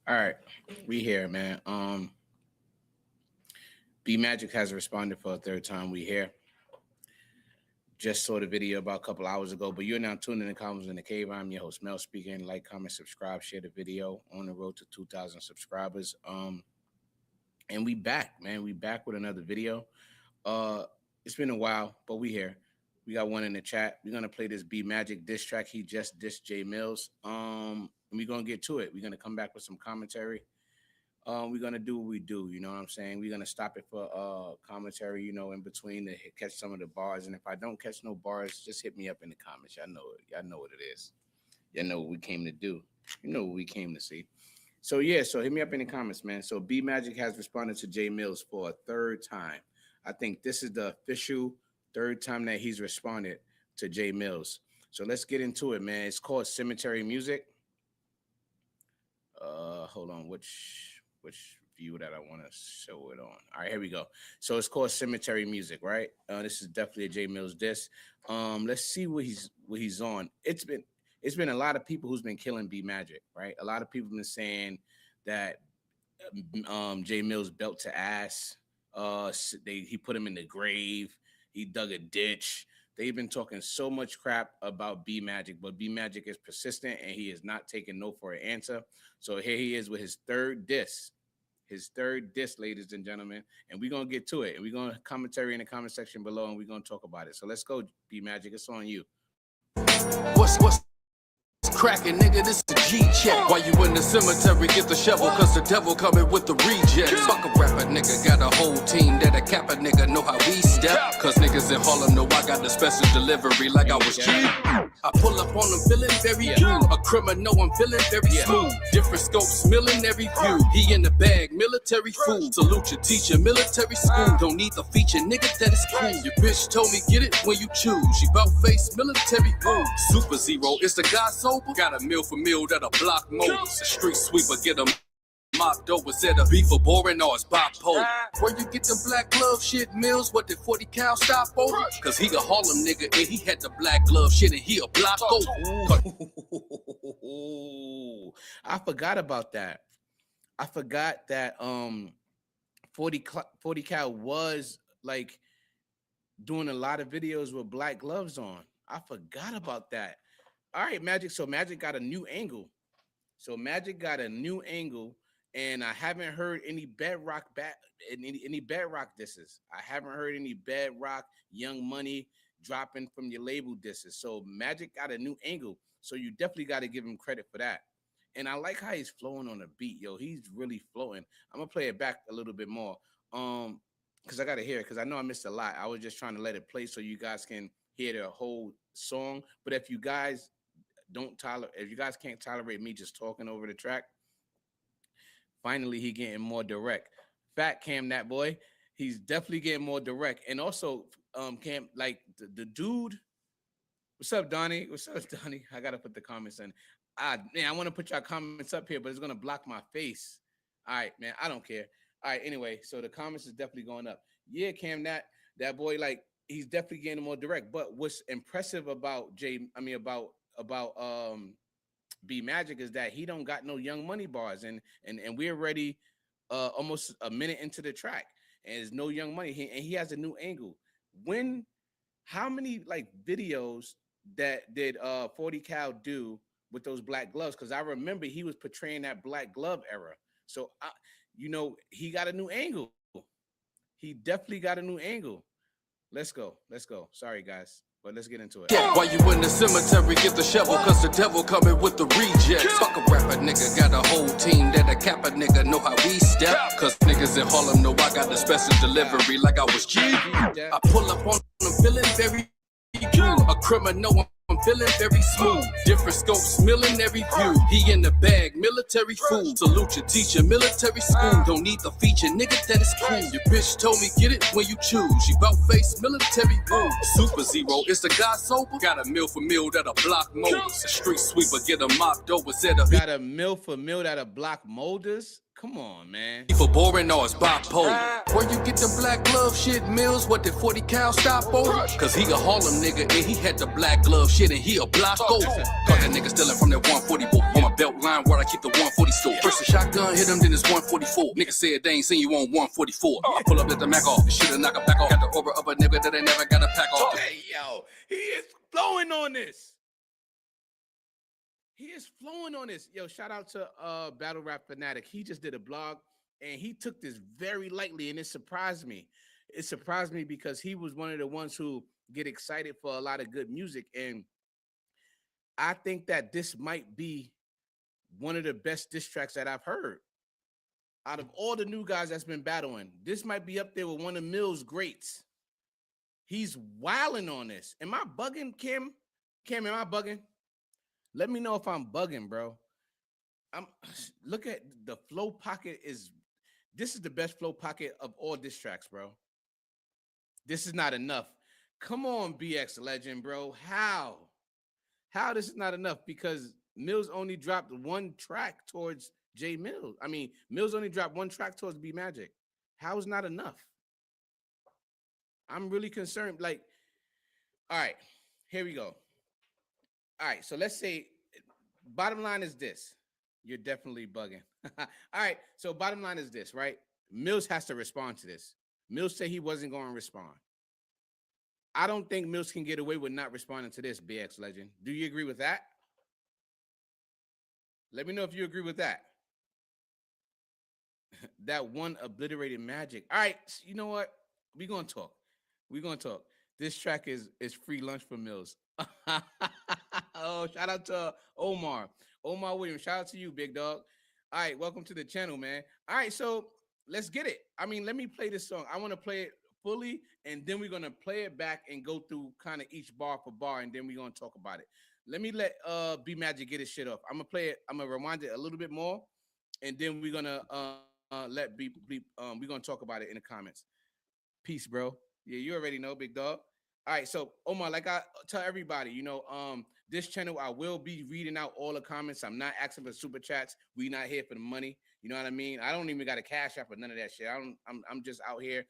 All right, we here, man. Bmagic has responded for a third time. We here. Just saw the video about a couple hours ago, but you're now tuned in to Comments in the Cave. I'm your host, Mel, speaking. Like, comment, subscribe, share the video. On the road to 2,000 subscribers. And we back, man. We back with another video. It's been a while, but we here. We got one in the chat. We're gonna play this Bmagic diss track. He just dissed J Millz. And we're gonna get to it. We're gonna come back with some commentary. We're gonna do what we do, you know what I'm saying? We're gonna stop it for commentary, you know, in between to catch some of the bars. And if I don't catch no bars, just hit me up in the comments. Y'all know it. Y'all know what it is. Y'all know what we came to do. You know what we came to see. So yeah, so hit me up in the comments, man. So Bmagic has responded to J Millz for a third time. I think this is the official third time that he's responded to J Millz. So let's get into it, man. It's called Cemetery Music. Hold on, which view that I want to show it on. All right, here we go. So it's called Cemetery Music, right? This is definitely a J Millz diss. Let's see what he's on. It's been a lot of people who's been killing Bmagic, right? A lot of people have been saying that J Millz belt to ass. He put him in the grave. He dug a ditch. They've been talking so much crap about Bmagic, but Bmagic is persistent and he is not taking no for an answer. So here he is with his third diss. His third diss, ladies and gentlemen. And we're going to get to it. And we're going to commentary in the comment section below and we're going to talk about it. So let's go, Bmagic. It's on you. What's cracking, nigga? This the G check. While you in the cemetery, get the shovel, cause the devil coming with the rejects. Fuck a rapper, nigga. Got a whole team that a kappa nigga know how we step. Cause niggas in Harlem know I got the special delivery like I was G. I pull up on them feeling very A criminal, I'm feeling very smooth. Different scopes, milling every view. He in the bag, military food. Salute your teacher, military school. Don't need the feature, nigga, that is cool. Your bitch told me get it when you choose. She bout face military wound. Super Zero, it's the guy sober. Got a meal for meal that a block Moses. Street sweeper, get him mopped over. Said a beef for boring or it's bipolar. Where you get the black glove shit, Millz? What did 40 cal stop over? Cause he a Harlem nigga and he had the black glove shit and he a block over. I forgot about that. I forgot that 40 cal was like doing a lot of videos with black gloves on. I forgot about that. All right, Magic. So Magic got a new angle. And I haven't heard any Bedrock any Bedrock disses. I haven't heard any Bedrock Young Money dropping from your label disses. So Magic got a new angle. So you definitely got to give him credit for that. And I like how he's flowing on the beat, yo. He's really floating. I'm gonna play it back a little bit more, because I gotta hear it. Because I know I missed a lot. I was just trying to let it play so you guys can hear the whole song. But if you guys can't tolerate me just talking over the track, finally he getting more direct. Fat Cam, that boy, he's definitely getting more direct. And also Cam, like the dude, what's up, Donnie? I gotta put the comments in. Man, I want to put y'all comments up here, but it's gonna block my face. All right, man, I don't care. All right, anyway, so the comments is definitely going up. Yeah, Cam, that boy, like, he's definitely getting more direct. But what's impressive about Bmagic is that he don't got no Young Money bars, and we're already almost a minute into the track, and there's no Young Money, and he has a new angle. How many like videos that did 40 cal do with those black gloves? Because I remember he was portraying that black glove era. So he got a new angle. He definitely got a new angle. Let's go. Sorry guys, but let's get into it. While you in the cemetery, get the shovel, cause the devil coming with the rejects. Fuck a rapper, nigga. Got a whole team that a kappa nigga know how we step. Cause niggas in Harlem know I got the special delivery like I was G. I pull up on them feeling very a criminal, I'm feeling very smooth. Different scopes, milling every view. He in the bag, military fool. Salute your teacher, military school. Don't need the feature, nigga, that is cool. Your bitch told me get it when you choose. She bout face military wound. Super Zero, it's the guy sober. Got a meal for meal that a block Moses. Street sweeper, get a mopped over. Said a got a meal for meal that a block Moses. Come on, man. For boring or it's bipolar. Where you get the black glove shit, Millz? What did 40 cal stop over? Cause he a Harlem nigga and he had the black glove shit and he a block over. Caught that nigga stealing from that 140 book. On my belt line where I keep the 140 store. First a shotgun hit him, then it's 144. Nigga said they ain't seen you on 144. I pull up, let the Mac off. The shit knock a back off. Got the over of a nigga that ain't never got a pack off. Hey, yo, he is flowing on this. He is flowing on this. Yo, shout out to Battle Rap Fanatic. He just did a blog and he took this very lightly and it surprised me. It surprised me because he was one of the ones who get excited for a lot of good music. And I think that this might be one of the best diss tracks that I've heard. Out of all the new guys that's been battling, this might be up there with one of Millz' greats. He's wilding on this. Am I bugging, Kim? Kim, am I bugging? Let me know if I'm bugging, bro. Look at the flow pocket this is the best flow pocket of all diss tracks, bro. This is not enough. Come on, BX Legend, bro. How this is not enough? Because Millz only dropped one track towards Millz. I mean, Millz only dropped one track towards Bmagic. How is not enough? I'm really concerned. Like, all right, here we go. All right, so let's say bottom line is this. You're definitely bugging. All right, so bottom line is this, right? Millz has to respond to this. Millz said he wasn't going to respond. I don't think Millz can get away with not responding to this, BX Legend. Do you agree with that? Let me know if you agree with that. That one obliterated magic. All right, you know what? We're going to talk. We're going to talk. This track is free lunch for Millz. Oh, shout out to Omar Williams. Shout out to you, big dog. All right, welcome to the channel, man. All right, so let's get it. I mean, let me play this song. I want to play it fully, and then we're gonna play it back and go through kind of each bar for bar, and then we're gonna talk about it. Let me let Bmagic get his shit off. I'm gonna play it. I'm gonna rewind it a little bit more, and then we're gonna let we're gonna talk about it in the comments. Peace, bro. Yeah, you already know, big dog. All right, so Omar, like I tell everybody, you know, this channel, I will be reading out all the comments. I'm not asking for super chats. We not here for the money. You know what I mean? I don't even got a cash app or none of that shit. I'm just out here,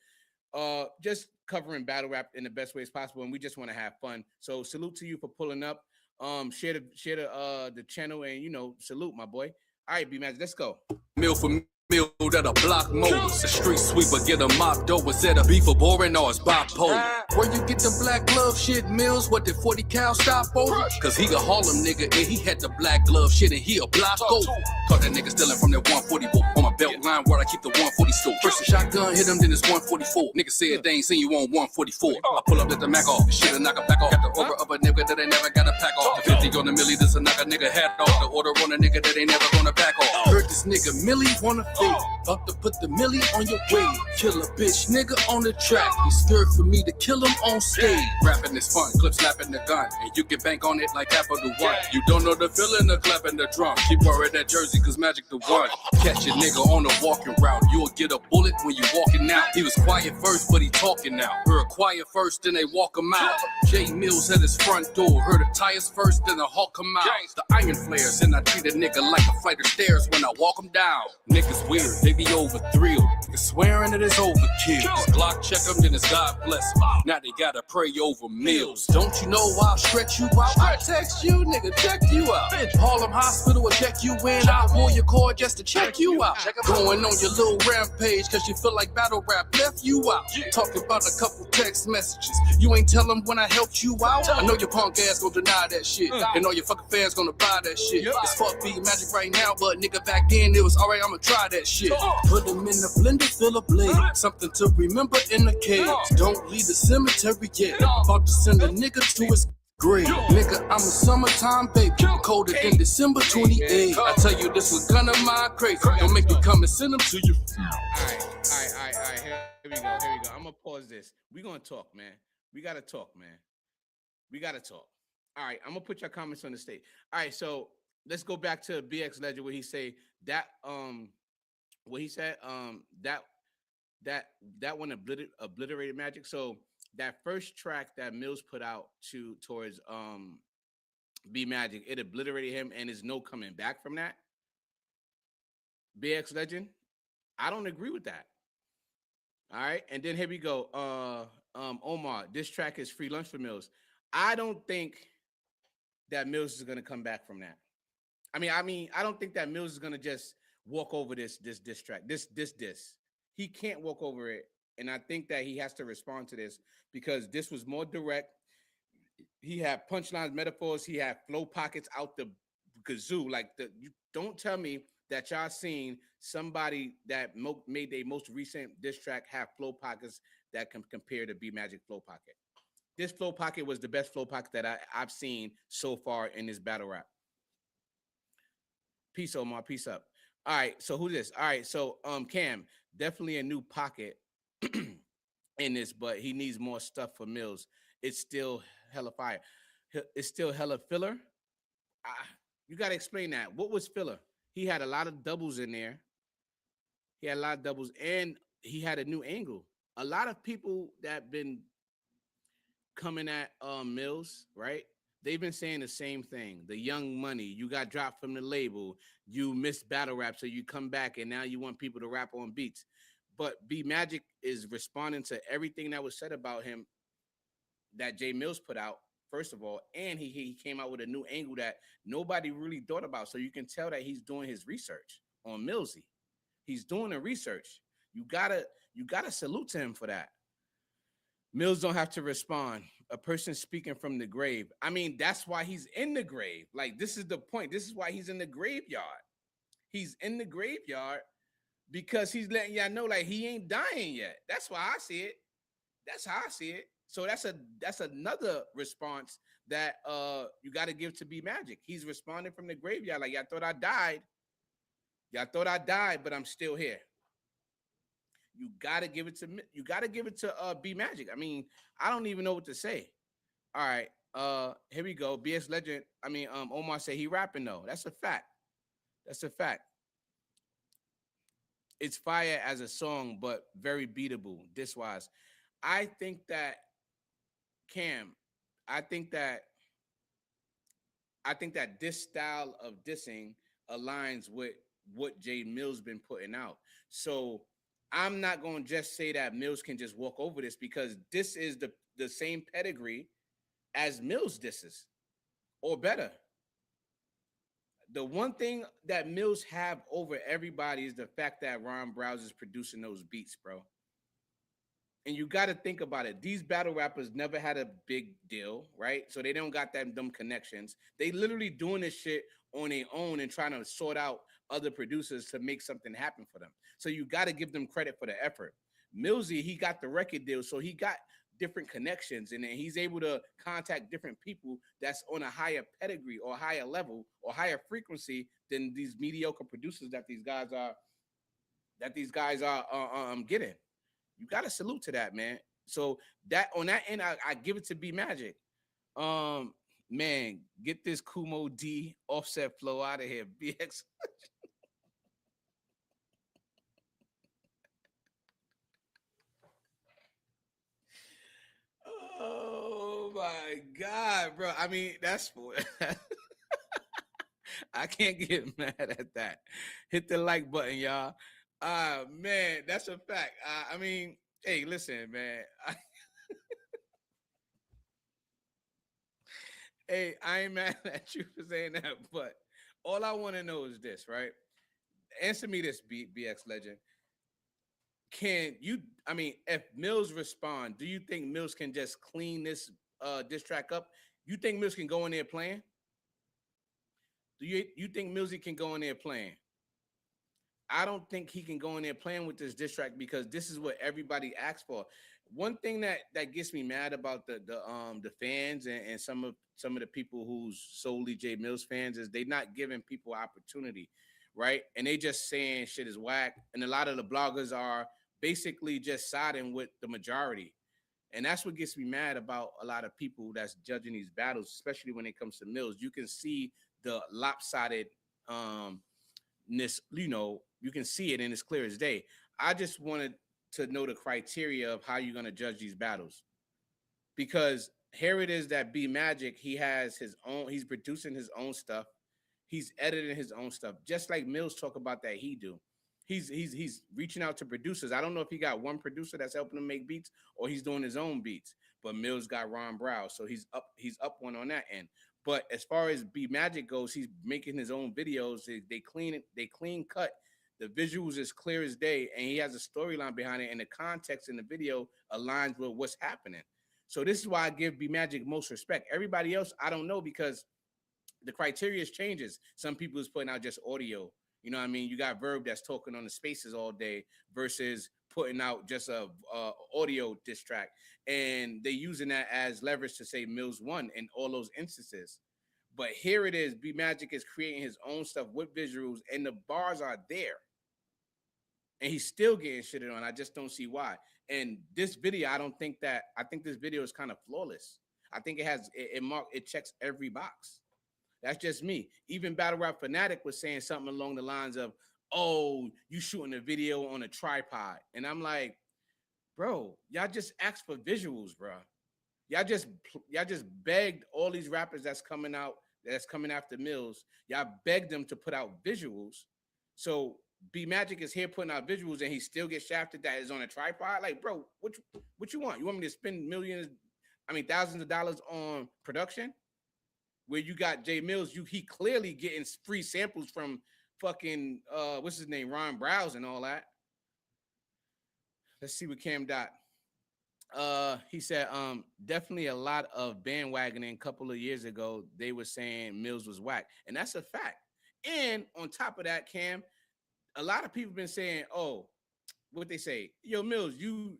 just covering battle rap in the best ways possible, and we just want to have fun. So salute to you for pulling up. Share the channel, and you know, salute my boy. All right, Bmagic, let's go. Mill for Mill that a block mode. The street sweeper get a mop dough. Was that a beef for boring or it's bipolar? Where you get the black glove shit, Millz? What did 40 cal stop over? Cause he a Harlem nigga and he had the black glove shit and he a block over. Caught that nigga stealing from that 140 book. On my belt line where I keep the 140 store. First a shotgun hit him, then it's 144. Nigga said they ain't seen you on 144. I pull up, let the Mac off. The shit knock a back off. Got the over of a nigga that ain't never got a pack off. The 50 on the milli, this a knock a nigga hat off. The order on a nigga that ain't never gonna back off. Heard this nigga Millie wanna fade. About to put the milli on your way. Kill a bitch nigga on the track. He scared for me to kill him on stage. Rapping is fun, clip slapping the gun. And you can bank on it like Capital One. You don't know the feeling of clapping the drum. Keep wearing that jersey cause Magic the one. Catch a nigga on the walking route. You'll get a bullet when you walking out. He was quiet first, but he talking now. Heard quiet first, then they walk him out. Millz at his front door. Heard the tires first, then the Hulk come out. The iron flares, and I treat a nigga like a flight of stairs when I walk him down. Niggas weird, they be over thrilled. Niggas swearing that it's overkill. This Glock check him, then it's God bless him. Now they gotta pray over Millz. Don't you know I'll stretch you out? I text you, nigga, check you out. Harlem Hospital will check you in. I'll pull your cord just to check you out. Going on your little rampage cause you feel like battle rap left you out. Talking about a couple text messages. You ain't tell them when I helped you out. I know your punk ass gon' deny that shit. And all your fucking fans gonna buy that shit. It's fuck Bmagic right now, but nigga back then it was alright, I'ma try that shit. Put them in the blender, fill a blade. Something to remember in the cage. Don't leave the cemetery yet. About to send a nigga to his grave. Nigga, I'm a summertime baby. Colder than December 28th. I tell you this was gonna mind crazy. Don't make me come and send them to you. All right. Here we go. I'm gonna pause this. We gonna talk, man. We gotta talk, man. We gotta talk. All right, I'm gonna put your comments on the stage. All right, so let's go back to BX Legend where he say that what he said that one obliterated Magic. So that first track that Millz put out towards Bmagic, it obliterated him and there's no coming back from that. BX Legend, I don't agree with that. All right, and then here we go. Omar, this track is free lunch for Mills. I don't think that Mills is gonna come back from that. I don't think that Mills is gonna just walk over this track. This. He can't walk over it, and I think that he has to respond to this because this was more direct. He had punchlines, metaphors. He had flow pockets out the kazoo. Like you don't tell me that y'all seen somebody that made their most recent diss track have flow pockets that can compare to Bmagic flow pocket. This flow pocket was the best flow pocket that I've seen so far in this battle rap. Peace, Omar. Peace up. All right. So who this? All right. So Cam, definitely a new pocket in this, but he needs more stuff for Mills. It's still hella fire. It's still hella filler. I, you got to explain that. What was filler? He had a lot of doubles in there. He had a lot of doubles, and he had a new angle. A lot of people that been coming at Millz, right? They've been saying the same thing. The young money, you got dropped from the label, you missed battle rap, so you come back and now you want people to rap on beats. But Bmagic is responding to everything that was said about him that Jay Millz put out, first of all, and he came out with a new angle that nobody really thought about. So you can tell that he's doing his research on Millsy. He's doing the research. You gotta salute to him for that. Millz don't have to respond. A person speaking from the grave. I mean, that's why he's in the grave. Like, this is the point. This is why he's in the graveyard. He's in the graveyard because he's letting y'all know, like, he ain't dying yet. That's why I see it. That's how I see it. So that's another response that you got to give to Bmagic. He's responding from the graveyard. Like, y'all thought I died. Y'all thought I died, but I'm still here. You gotta give it to Bmagic. I mean, I don't even know what to say. All right, here we go. BS Legend. Omar said he rapping though. That's a fact. That's a fact. It's fire as a song, but very beatable. This wise, I think that Cam. I think that this style of dissing aligns with what Jay Millz been putting out. So I'm not going to just say that Millz can just walk over this because this is the same pedigree as Millz disses or better. The one thing that Millz have over everybody is the fact that Ron Browse is producing those beats, bro. And you got to think about it. These battle rappers never had a big deal, right? So they don't got them connections. They literally doing this shit on their own and trying to sort out other producers to make something happen for them. So you got to give them credit for the effort. Millsy, he got the record deal, so he got different connections, and then he's able to contact different people that's on a higher pedigree or higher level or higher frequency than these mediocre producers that these guys are getting. You got to salute to that, man. So that on that end, I give it to Bmagic. Man, get this Kumo D offset flow out of here, BX. Oh my God, bro. I mean, that's for I can't get mad at that. Hit the like button, y'all. Man, that's a fact. Hey, listen, man. Hey, I ain't mad at you for saying that, but all I want to know is this, right? Answer me this, BX Legend. Can you, if Millz respond, do you think Millz can just clean this track up? You think Millz can go in there playing? Do you think Millsy can go in there playing? I don't think he can go in there playing with this diss track because this is what everybody asks for. One thing that gets me mad about the fans and some of the people who's solely Jay Millz fans is they not giving people opportunity, right? And they just saying shit is whack. And a lot of the bloggers are basically just siding with the majority. And that's what gets me mad about a lot of people that's judging these battles, especially when it comes to Millz. You can see the lopsided you can see it and it's clear as day. I just wanted to know the criteria of how you're going to judge these battles, because here it is that Bmagic, he has his own, he's producing his own stuff, he's editing his own stuff, just like Millz talk about that he do. he's reaching out to producers. I don't know if he got one producer that's helping him make beats or he's doing his own beats. But Millz got Ron Brow, so he's up one on that end. But as far as Bmagic goes, he's making his own videos. They clean it, they clean cut. The visuals is clear as day, and he has a storyline behind it, and the context in the video aligns with what's happening. So this is why I give Bmagic most respect. Everybody else, I don't know, because the criteria changes. Some people is putting out just audio. You know what I mean? You got Verb that's talking on the spaces all day versus putting out just a audio diss track, and they using that as leverage to say Millz won in all those instances. But here it is, Bmagic is creating his own stuff with visuals, and the bars are there, and he's still getting shitted on. I just don't see why. And this video, I think this video is kind of flawless. I think it checks every box. That's just me. Even Battle Rap Fanatic was saying something along the lines of, "Oh, you shooting a video on a tripod," and I'm like, bro, y'all just asked for visuals, bro. Y'all just begged all these rappers that's coming after Millz. Y'all begged them to put out visuals. So Bmagic is here putting out visuals, and he still gets shafted that is on a tripod. Like, bro, what you want? You want me to spend thousands of dollars on production? Where you got Jay Millz, he clearly getting free samples from fucking what's his name, Ron Browse and all that. Let's see what Cam Dot. He said, definitely a lot of bandwagoning a couple of years ago. They were saying Millz was whack, and that's a fact. And on top of that, Cam, a lot of people been saying, "Oh, what they say, yo, Millz, you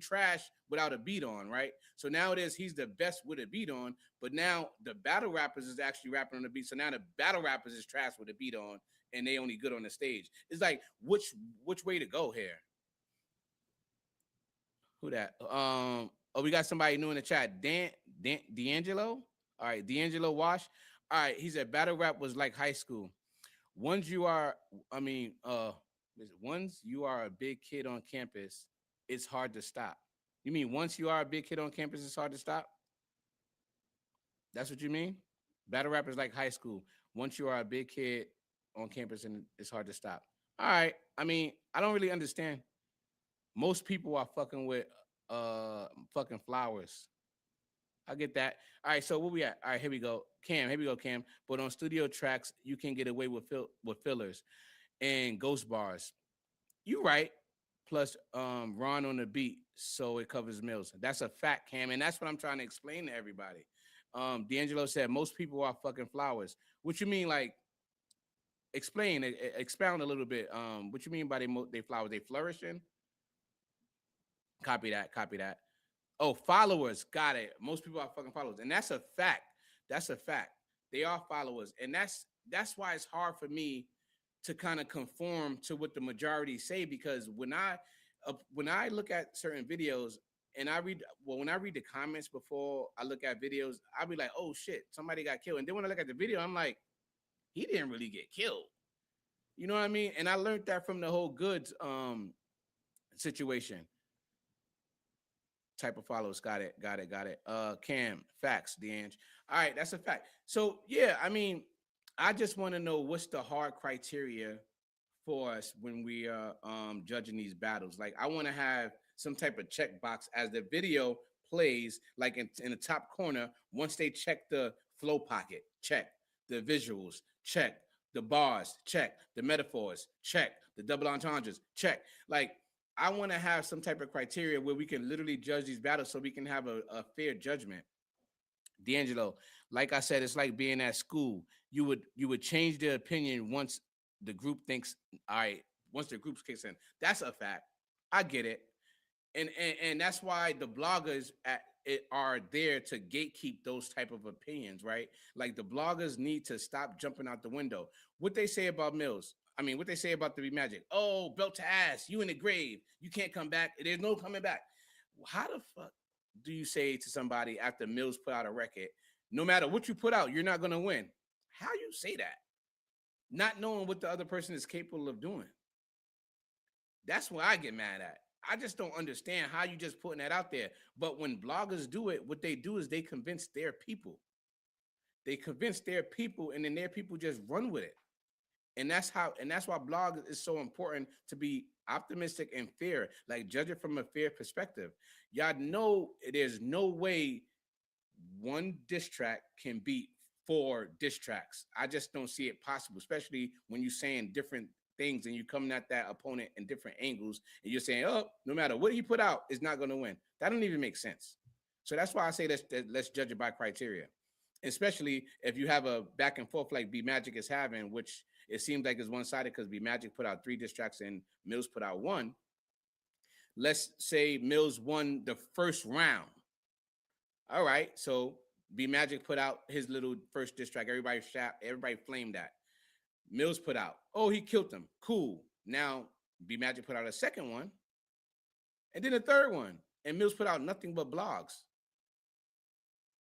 trash without a beat on, right?" So now it is he's the best with a beat on, but now the battle rappers is actually rapping on the beat. So now the battle rappers is trash with a beat on, and they only good on the stage. It's like which way to go here? Who that? We got somebody new in the chat. D'Angelo. All right, D'Angelo Wash. All right, he said battle rap was like high school. Once you are a big kid on campus, it's hard to stop. You mean once you are a big kid on campus, it's hard to stop? That's what you mean? Battle rap is like high school. Once you are a big kid on campus, and it's hard to stop. All right. I mean, I don't really understand. Most people are fucking with fucking flowers. I get that. All right, so where we at? All right, here we go. Cam. But on studio tracks, you can get away with fillers and ghost bars. You right. Plus Ron on the beat, so it covers Millz. That's a fact, Cam, and that's what I'm trying to explain to everybody. D'Angelo said most people are fucking flowers. What you mean, like? Expound a little bit. What you mean by they flowers? They flourishing? Copy that. Oh, followers. Got it. Most people are fucking followers, and that's a fact. They are followers, and that's why it's hard for me to kind of conform to what the majority say, because when I look at certain videos and when I read the comments before I look at videos, I'll be like, oh shit, somebody got killed. And then when I look at the video, I'm like, he didn't really get killed. You know what I mean? And I learned that from the whole Goods situation. Type of follows. Got it. Cam, facts, D'Ange. All right, that's a fact. So yeah, I mean, I just want to know what's the hard criteria for us when we are judging these battles. Like, I want to have some type of checkbox as the video plays, like in the top corner. Once they check the flow pocket, check the visuals, check the bars, check the metaphors, check the double entendres, check. Like, I want to have some type of criteria where we can literally judge these battles so we can have a fair judgment. D'Angelo, like I said, it's like being at school. You would change their opinion once the group thinks, all right, once the group kicks in. That's a fact. I get it. And that's why the bloggers are there to gatekeep those type of opinions, right? Like, the bloggers need to stop jumping out the window. What they say about Millz, what they say about the Bmagic. Oh, belt to ass, you in the grave. You can't come back. There's no coming back. How the fuck do you say to somebody after Millz put out a record, no matter what you put out, you're not going to win? How you say that? Not knowing what the other person is capable of doing. That's what I get mad at. I just don't understand how you just putting that out there. But when bloggers do it, what they do is they convince their people. And then their people just run with it. And that's why blog is so important, to be optimistic and fair, like judge it from a fair perspective. Y'all know there's no way one diss track can beat 4 diss tracks. I just don't see it possible, especially when you're saying different things and you coming at that opponent in different angles and you're saying, oh, no matter what he put out, is not going to win. That don't even make sense. So that's why I say let's judge it by criteria, especially if you have a back and forth like Bmagic is having, which it seems like it's one-sided because Bmagic put out 3 diss tracks and Millz put out 1. Let's say Millz won the first round. All right, so Bmagic put out his little first diss track. Everybody flamed that. Millz put out, oh, he killed him. Cool. Now Bmagic put out a second one, and then a third one, and Millz put out nothing but blogs.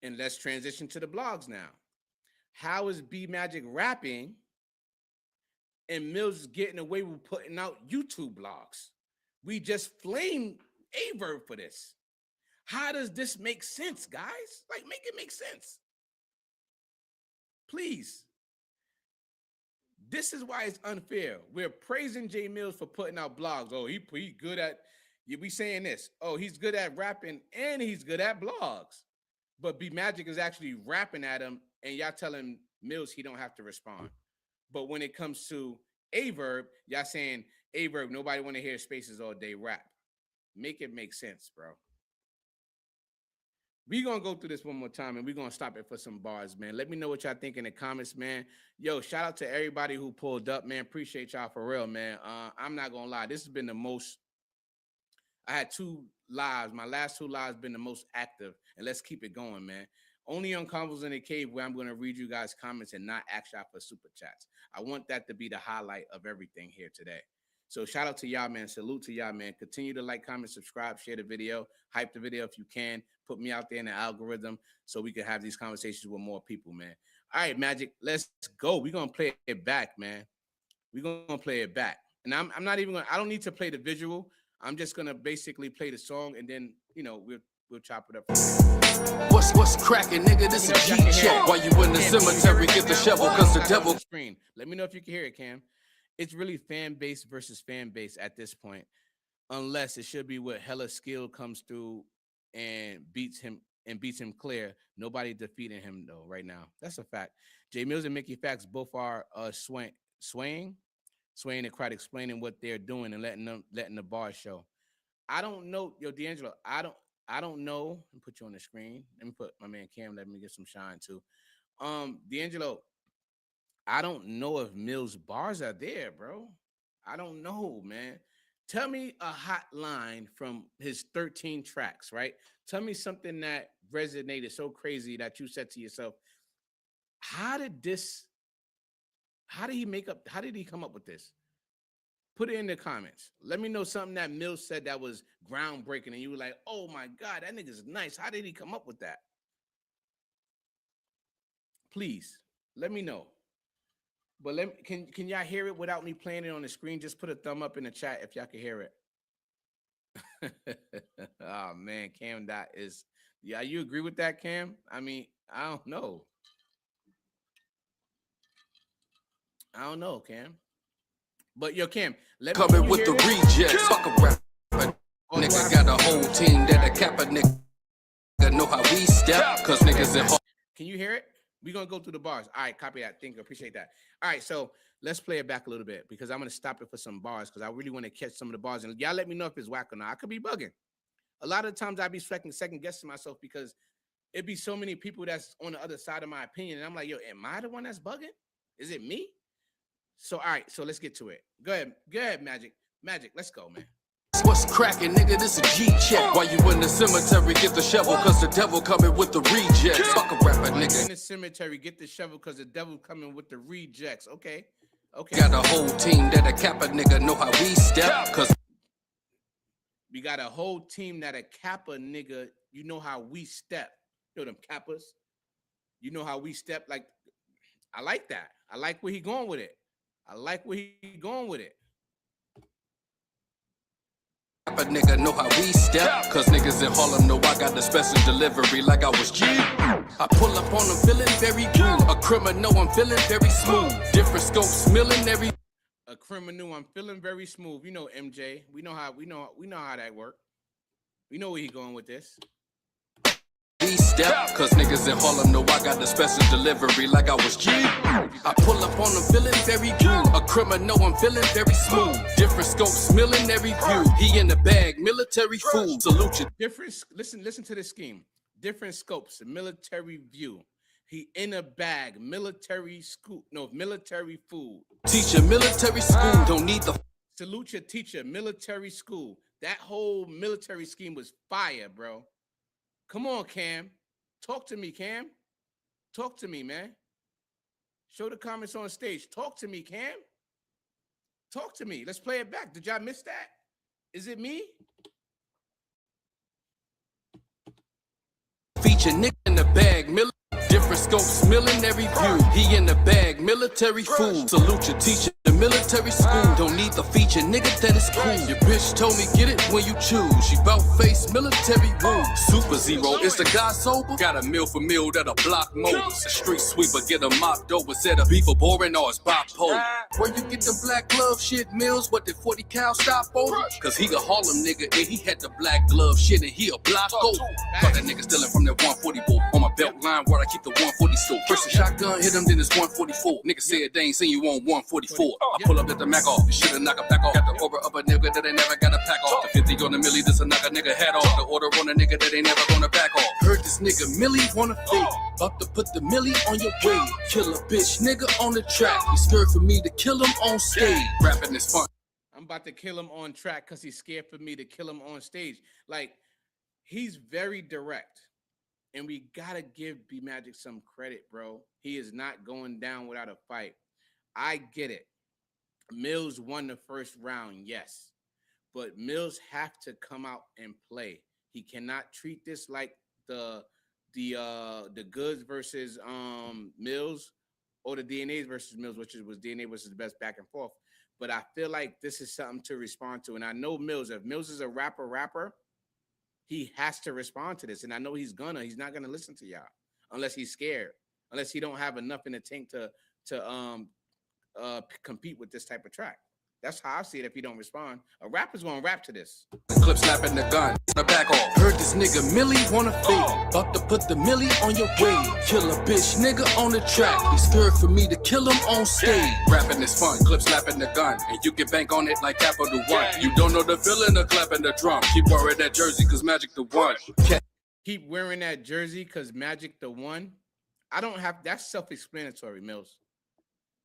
And let's transition to the blogs now. How is Bmagic rapping and Millz is getting away with putting out YouTube blogs? We just flamed Averb for this. How does this make sense, guys? Like, make it make sense. Please. This is why it's unfair. We're praising Jay Millz for putting out blogs. Oh, he good at, we saying this. Oh, he's good at rapping and he's good at blogs. But Bmagic is actually rapping at him, and y'all telling Millz he don't have to respond. But when it comes to Averb, y'all saying, Averb, nobody want to hear Spaces All Day rap. Make it make sense, bro. We're going to go through this one more time, and we're going to stop it for some bars, man. Let me know what y'all think in the comments, man. Yo, shout out to everybody who pulled up, man. Appreciate y'all for real, man. I'm not going to lie. This has been the most, I had 2 lives. My last 2 lives been the most active, and let's keep it going, man. Only on Convos in the Cave where I'm going to read you guys' comments and not ask y'all for super chats. I want that to be the highlight of everything here today. So shout out to y'all, man. Salute to y'all, man. Continue to like, comment, subscribe, share the video, hype the video if you can. Put me out there in the algorithm so we can have these conversations with more people, man. All right, Magic, let's go. We're going to play it back, man. We're going to play it back. And I'm not even going to, I don't need to play the visual. I'm just going to basically play the song, and then, you know, we'll chop it up. What's cracking, nigga? This is G check. While you in the cemetery, get the shovel, cause the devil. Screen. Let me know if you can hear it, Cam. It's really fan base versus fan base at this point, unless it should be what hella skill comes through and beats him clear. Nobody defeating him though right now. That's a fact. Jay Millz and Mickey Facts both are swaying the crowd, explaining what they're doing and letting the bar show. I don't know, yo, D'Angelo. I don't know. Let me put you on the screen. Let me put my man Cam. Let me get some shine too. D'Angelo, I don't know if Millz bars are there, bro. I don't know, man. Tell me a hot line from his 13 tracks, right? Tell me something that resonated so crazy that you said to yourself, how did he come up with this? Put it in the comments. Let me know something that Millz said that was groundbreaking and you were like, oh my God, that nigga's nice. How did he come up with that? Please, let me know. But can y'all hear it without me playing it on the screen? Just put a thumb up in the chat if y'all can hear it. Oh man, Cam, that is, yeah, you agree with that, Cam? I mean, I don't know. Cam. But yo, Cam, let me coming with the rejects. Fuck a rap. Nigga got a whole team that a kappa nigga know how we step. Cause niggas in. Can you hear it? We're going to go through the bars. All right, copy that. Thank you. Appreciate that. All right, so let's play it back a little bit because I'm going to stop it for some bars because I really want to catch some of the bars. And y'all let me know if it's whack or not. I could be bugging. A lot of times I be second guessing myself because it be so many people that's on the other side of my opinion. And I'm like, yo, am I the one that's bugging? Is it me? So, all right, so let's get to it. Go ahead, Magic. Magic, let's go, man. What's cracking, nigga? This a G check. While you in the cemetery, get the shovel, cause the devil coming with the rejects. Fuck a rapper, nigga. In the cemetery, get the shovel, cause the devil coming with the rejects. Okay. Got a whole team that a kappa nigga know how we step. Cause we got a whole team that a kappa nigga, you know how we step. You know them kappas. You know how we step. Like, I like that. I like where he going with it. A nigga know how we step, cause niggas in Harlem know I got the special delivery like I was G. I pull up on them feeling very rude. A criminal, I'm feeling very smooth. Different scopes, milling every. A criminal, I'm feeling very smooth. You know MJ. We know how that work. We know where he going with this. Step, cause niggas in Harlem know I got the special delivery like I was G. I pull up on them feeling very rude. A criminal, I'm feeling very smooth. Different scopes, milling every view. He in the bag, military fool. Salute you. Listen to this scheme. Different scopes, military view. He in a bag, military food. Teacher, military school, don't need the. Salute your teacher, military school. That whole military scheme was fire, bro. Come on, Cam. Talk to me, Cam. Talk to me, man. Show the comments on stage. Talk to me, Cam. Talk to me. Let's play it back. Did y'all miss that? Is it me? Feature nigga in the bag, different scopes, milling every view. He in the bag, military fool. Salute your teacher, the military school. Don't need the feature, nigga, that is cool. Your bitch told me get it when you choose. She bout face military rule. Super Zero, is the guy sober? Got a meal for meal that'll block modes. A street sweeper, get a mop over. Said a beef for boring or it's bipolar. Where you get the black glove shit, Millz? What the 40 cal stop over? Cause he a Harlem nigga and he had the black glove shit and he a block over. But that nigga stealing from that 140 bull. On my belt line where I keep the 140 store. First a shotgun hit him, then it's 144. Nigga said they ain't seen you on 144. I pull up at the Mac off, shit and knock a back off. Got the aura of a nigga that ain't never got a pack off. The 50 on the milli, this a knock a nigga head off. The order on a nigga that ain't never gonna back off. Heard this nigga Millie wanna fade. About to put the milli on your way. Kill a bitch nigga on the track. He scared for me to kill him on stage. Rapping is fun. I'm about to kill him on track because he's scared for me to kill him on stage. Like, he's very direct. And we gotta give Bmagic some credit, bro. He is not going down without a fight. I get it. Millz won the first round, yes. But Millz have to come out and play. He cannot treat this like the goods versus Millz or the DNAs versus Millz, which was DNA versus the best back and forth. But I feel like this is something to respond to. And I know Millz, if Millz is a rapper, he has to respond to this. And I know he's not gonna listen to y'all unless he's scared, unless he don't have enough in the tank to compete with this type of track. That's how I see it if he don't respond. A rapper's gonna rap to this. Clip slapping the gun, the back off. Heard this nigga Millie wanna fade. About to put the milli on your way. Kill a bitch nigga on the track. He scared for me to kill him on stage. Rapping is fun, clip slapping the gun. And you can bank on it like Capital One. You don't know the feeling of clapping the drum. Keep wearing that jersey cause Magic the one. Keep wearing that jersey cause Magic the one. I don't have, that's self-explanatory, Millz.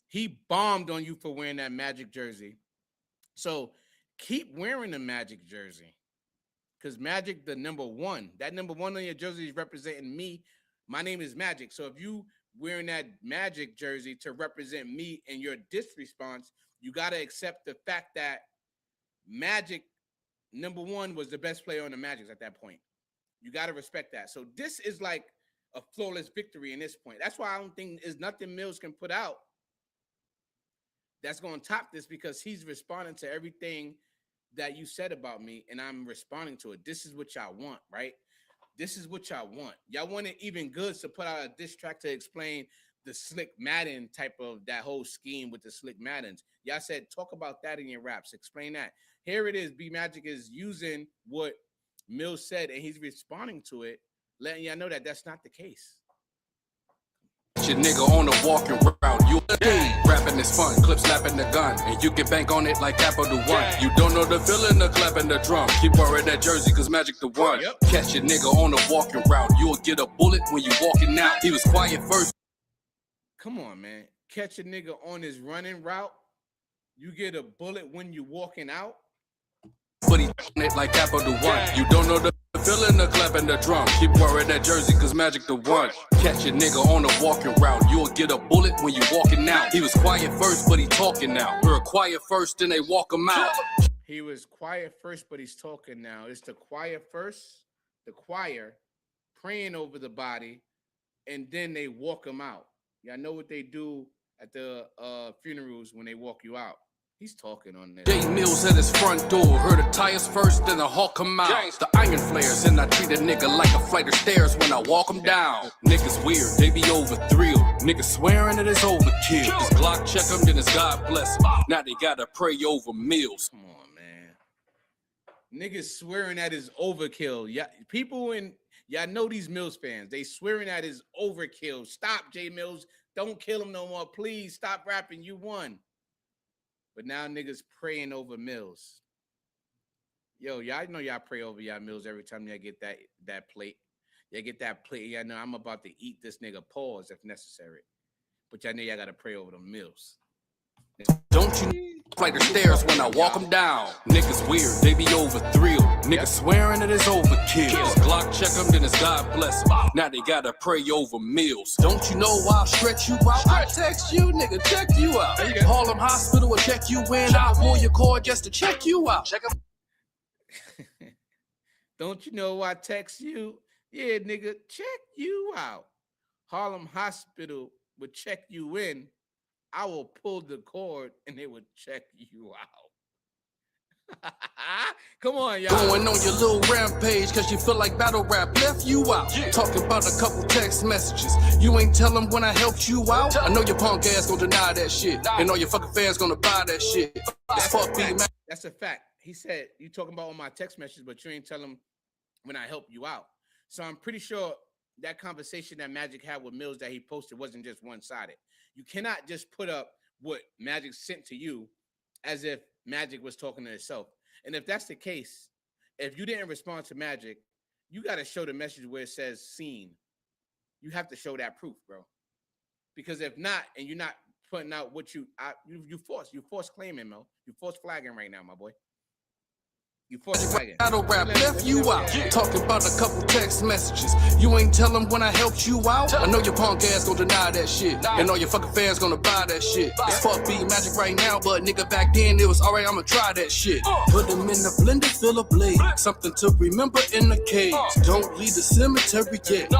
He bombed on you for wearing that Magic jersey. So keep wearing the Magic jersey because Magic, the number one, that number one on your jersey is representing me. My name is Magic. So if you wearing that Magic jersey to represent me in your diss response, you got to accept the fact that Magic, number one, was the best player on the Magic at that point. You got to respect that. So this is like a flawless victory in this point. That's why I don't think there's nothing Millz can put out that's going to top this because he's responding to everything that you said about me and I'm responding to it. This is what y'all want, right? This is what y'all want. Y'all want it even good to put out a diss track to explain the Slick Madden type of that whole scheme with the Slick Maddens. Y'all said, talk about that in your raps. Explain that. Here it is. Bmagic is using what Millz said and he's responding to it, letting y'all know that that's not the case. Your nigga on the walking route, you rapping is fun, clip slapping the gun, and you can bank on it like Capital One. You don't know the feeling of clapping the drum. Keep wearing that jersey cause Magic the one. Catch your nigga on the walking route, you'll get a bullet when you walking out. He was quiet first. Come on, man. Catch a nigga on his running route, you get a bullet when you walking out. But he it like Capital One. You don't know the feeling of clapping the drum. Keep wearing that jersey cause Magic the one. Catch a nigga on the walking route, you'll get a bullet when you walking out. He was quiet first, but he talking now. We're quiet first, then they walk him out. He was quiet first, but he's talking now. It's the quiet first, the choir praying over the body, and then they walk him out. Y'all know what they do at the funerals when they walk you out. He's talking on this. J Millz at his front door. Heard the tires first, then the hawk come out. The iron flares, and I treat a nigga like a flight of stairs when I walk him down. Niggas weird, they be over thrilled. Niggas swearing that it's overkill. This Glock check him, then it's God bless him. Now they gotta pray over Millz. Come on, man. Niggas swearing at his overkill. Yeah, people in y'all know these Millz fans. They swearing at his overkill. Stop, J Millz. Don't kill him no more. Please stop rapping. You won. But now niggas praying over Millz. Yo, y'all know y'all pray over y'all Millz every time y'all get that plate. Y'all get that plate. Y'all know I'm about to eat this nigga paws if necessary. But y'all know y'all gotta pray over the Millz. Don't you flight of stairs when I walk them down. Niggas weird, they be over thrilled. Niggas swearing that it's overkill. This Glock check them, then it's God bless them. Now they gotta pray over Millz. Don't you know I'll stretch you out? I text you, nigga, check you out. Harlem Hospital will check you in. I'll pull your cord just to check you out. Don't you know I text you? Yeah, nigga, check you out. Harlem Hospital would check you in. I will pull the cord and they would check you out. Come on, y'all. Going on your little rampage because you feel like battle rap left you out. Talking about a couple text messages. You ain't tell them when I helped you out. I know your punk ass gonna deny that shit. And all your fucking fans gonna buy that shit. That's a fact. He said, you talking about all my text messages, but you ain't tell him when I helped you out. So I'm pretty sure that conversation that Magic had with Millz that he posted wasn't just one-sided. You cannot just put up what Magic sent to you as if Magic was talking to himself. And if that's the case, if you didn't respond to Magic, you got to show the message where it says seen. You have to show that proof, bro. Because if not, and you're not putting out what you force claiming, Mo. You force flagging right now, my boy. You force flagging. Battle rap left you out. Talking about a couple text messages. You ain't tell them when I helped you out. I know your punk ass gonna deny that shit. And all your fucking fans gonna buy that shit. It's fuck Bmagic right now, but nigga back then it was alright, I'ma try that shit. Put them in the blender, fill a blade. Something to remember in the cage. Don't leave the cemetery yet.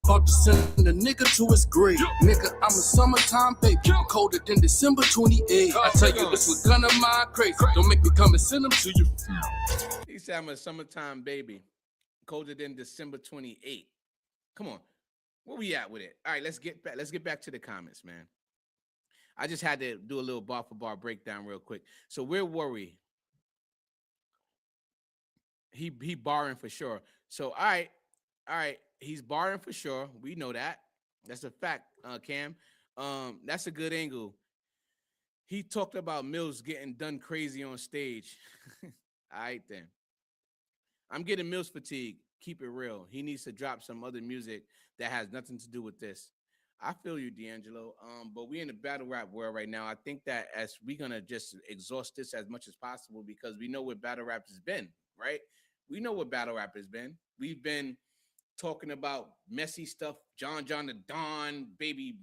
About to send a nigga to his grave. Nigga, I'm a summertime baby. Colder than December 28th. I tell you, this was gonna mind crazy. Don't make me come and send them to you. He said, I'm a summertime baby. Colder than December 28th. Come on. Where we at with it? All right, let's get back. Let's get back to the comments, man. I just had to do a little bar for bar breakdown real quick. So we're worried. He barring for sure. So all right. He's barring for sure. We know that. That's a fact, Cam. That's a good angle. He talked about Millz getting done crazy on stage. All right, then. I'm getting Millz fatigue. Keep it real. He needs to drop some other music that has nothing to do with this. I feel you, D'Angelo. But we in the battle rap world right now. I think that as we're going to just exhaust this as much as possible because we know what battle rap has been, right? We know what battle rap has been. We've been talking about messy stuff, John the Don, Baby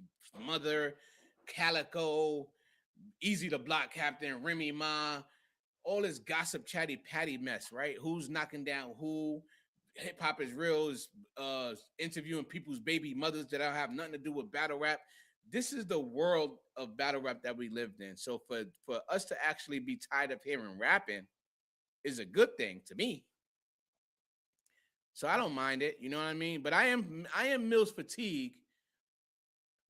Mother, Calico, Easy to Block Captain, Remy Ma, all this gossip chatty patty mess, right? Who's knocking down who? Hip hop is real is interviewing people's baby mothers that don't have nothing to do with battle rap. This is the world of battle rap that we lived in. So for us to actually be tired of hearing rapping is a good thing to me. So I don't mind it, you know what I mean? But I am Millz fatigue,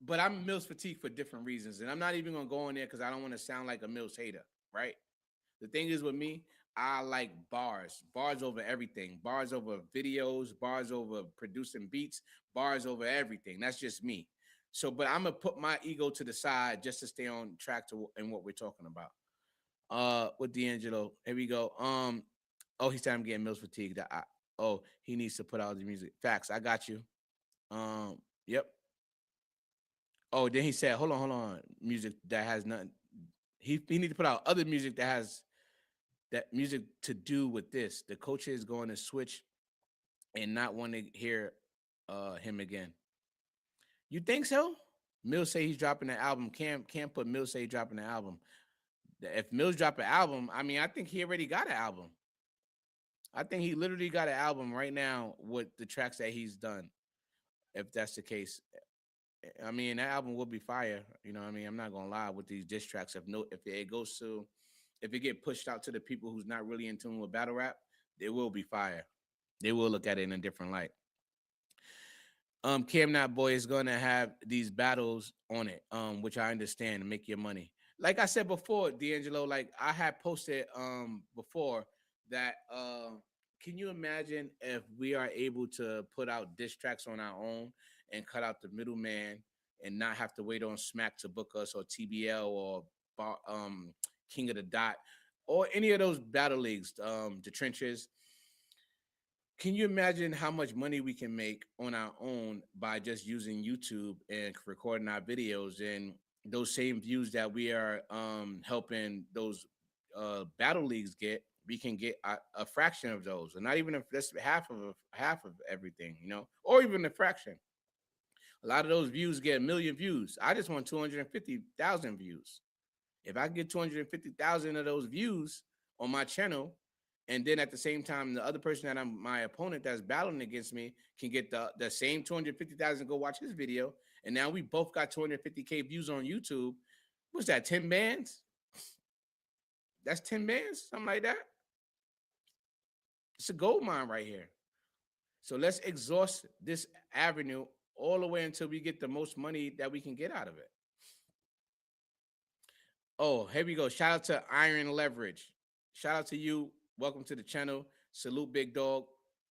but I'm Millz fatigue for different reasons. And I'm not even gonna go in there because I don't want to sound like a Millz hater, right? The thing is with me, I like bars over everything, bars over videos, bars over producing beats, bars over everything. That's just me. So, but I'm gonna put my ego to the side just to stay on track to and what we're talking about. With D'Angelo, here we go. Oh, he said I'm getting Millz fatigue. He needs to put out the music. Facts, I got you. Yep. Oh, then he said, hold on. Music that has nothing. He need to put out other music that has that music to do with this. The coach is going to switch and not want to hear him again. You think so? Millz say he's dropping the album. Can't put Millz say he's dropping the album. If Millz drop an album, I mean, I think he already got an album. I think he literally got an album right now with the tracks that he's done, if that's the case. I mean, that album will be fire. You know what I mean? I'm not gonna lie with these diss tracks. If it get pushed out to the people who's not really in tune with battle rap, they will be fire. They will look at it in a different light. Cam Not Boy is gonna have these battles on it, which I understand to make your money. Like I said before, D'Angelo, like I had posted before that can you imagine if we are able to put out diss tracks on our own and cut out the middleman and not have to wait on Smack to book us or TBL or King of the Dot or any of those battle leagues, the trenches. Can you imagine how much money we can make on our own by just using YouTube and recording our videos and those same views that we are helping those battle leagues get? We can get a fraction of those, or not even if that's half of everything, or even a fraction. A lot of those views get a million views. I just want 250,000 views. If I get 250,000 of those views on my channel, and then at the same time, the other person that I'm my opponent that's battling against me can get the same 250,000, go watch his video, and now we both got 250K views on YouTube. What's that? 10 bands? That's 10 bands, something like that. It's a gold mine right here. So let's exhaust this avenue all the way until we get the most money that we can get out of it. Oh, here we go. Shout out to Iron Leverage. Shout out to you. Welcome to the channel. Salute, big dog.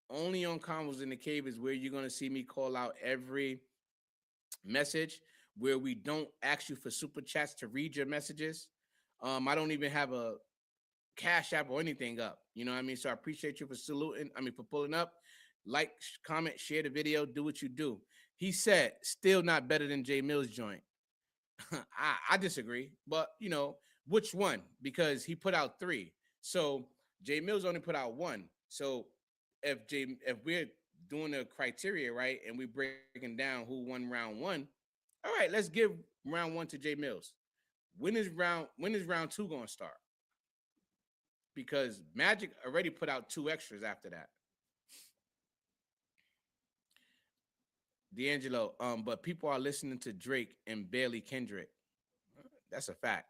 Only on Convos in the Cave is where you're going to see me call out every message, where we don't ask you for super chats to read your messages. I don't even have a Cash App or anything up. You know what I mean? So I appreciate you for for pulling up. Like, comment, share the video, do what you do. He said, still not better than Jay Millz joint. I disagree, but which one? Because he put out 3. So Jay Millz only put out 1. So if we're doing the criteria right and we breaking down who won round 1, all right, let's give round 1 to Jay Millz. When is round 2 gonna start? Because Magic already put out 2 extras after that. D'Angelo, but people are listening to Drake and barely Kendrick. That's a fact.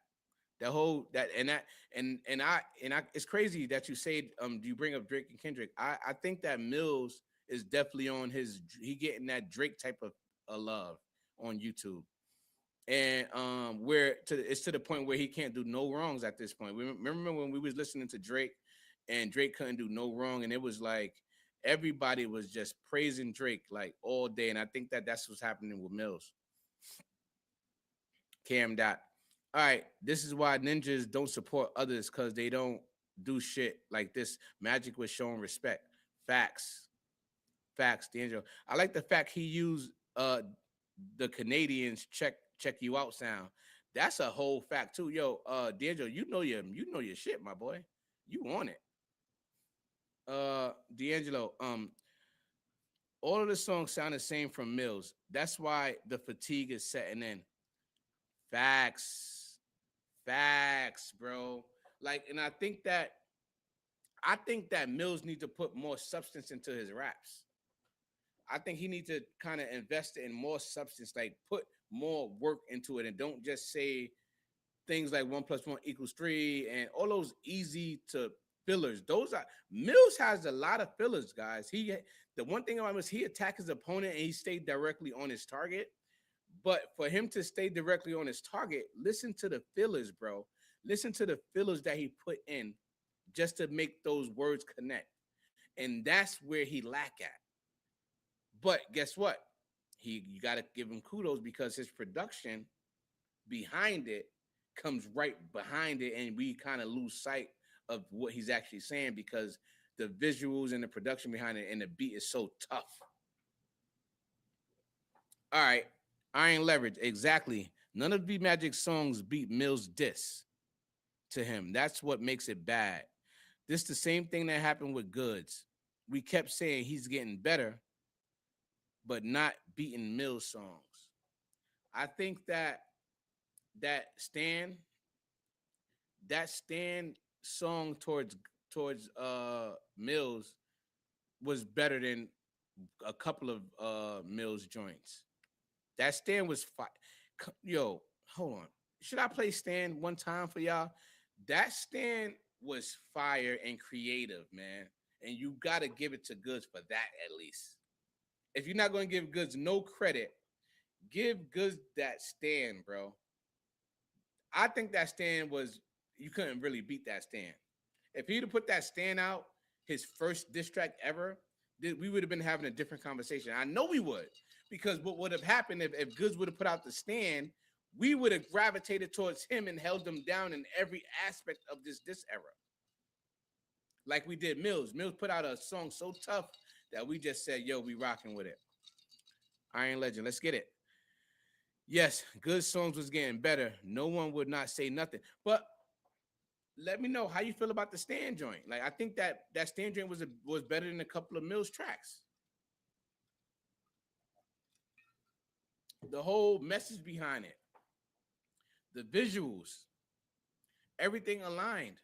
It's crazy that you say you bring up Drake and Kendrick. I think that Millz is definitely on he getting that Drake type of love on YouTube. And it's to the point where he can't do no wrongs at this point. Remember when we was listening to Drake and Drake couldn't do no wrong, and it was like everybody was just praising Drake like all day. And I think that's what's happening with Millz. Cam Dot. All right, this is why ninjas don't support others, because they don't do shit like this. Magic was showing respect. Facts, D'Angelo. I like the fact he used the Canadians check you out sound. That's a whole fact too. Yo, D'Angelo, you know your shit, my boy. You on it. D'Angelo, all of the songs sound the same from Millz. That's why the fatigue is setting in. Facts, bro. Like, and I think that Millz needs to put more substance into his raps. I think he needs to kind of invest in more substance, like put more work into it, and don't just say things like 1 + 1 = 3 and all those easy to fillers. Millz has a lot of fillers, guys. The one thing about him is he attacked his opponent and he stayed directly on his target. But for him to stay directly on his target, listen to the fillers, bro. Listen to the fillers that he put in just to make those words connect. And that's where he lack at. But guess what? You got to give him kudos, because his production behind it comes right behind it, and we kind of lose sight of what he's actually saying because the visuals and the production behind it and the beat is so tough. All right. Iron Leverage, exactly. None of Bmagic songs beat Millz diss to him. That's what makes it bad. This the same thing that happened with Goods. We kept saying he's getting better, but not beating Millz songs. I think that Stan song towards Millz was better than a couple of Millz joints. That stand was fire. Yo, hold on. Should I play stand one time for y'all? That stand was fire and creative, man. And you gotta give it to Goods for that at least. If you're not gonna give Goods no credit, give Goods that stand, bro. I think that stand was you couldn't really beat that stand. If he'd have put that stand out, his first diss track ever, we would have been having a different conversation. I know we would, because what would have happened if Goods would have put out the stand, we would have gravitated towards him and held him down in every aspect of this era. Like we did Millz. Millz put out a song so tough that we just said, yo, we rocking with it. Iron Legend, let's get it. Yes, good songs was getting better. No one would not say nothing. But let me know how you feel about the stand joint. Like I think that stand joint was better than a couple of Millz tracks. The whole message behind it, the visuals, everything aligned.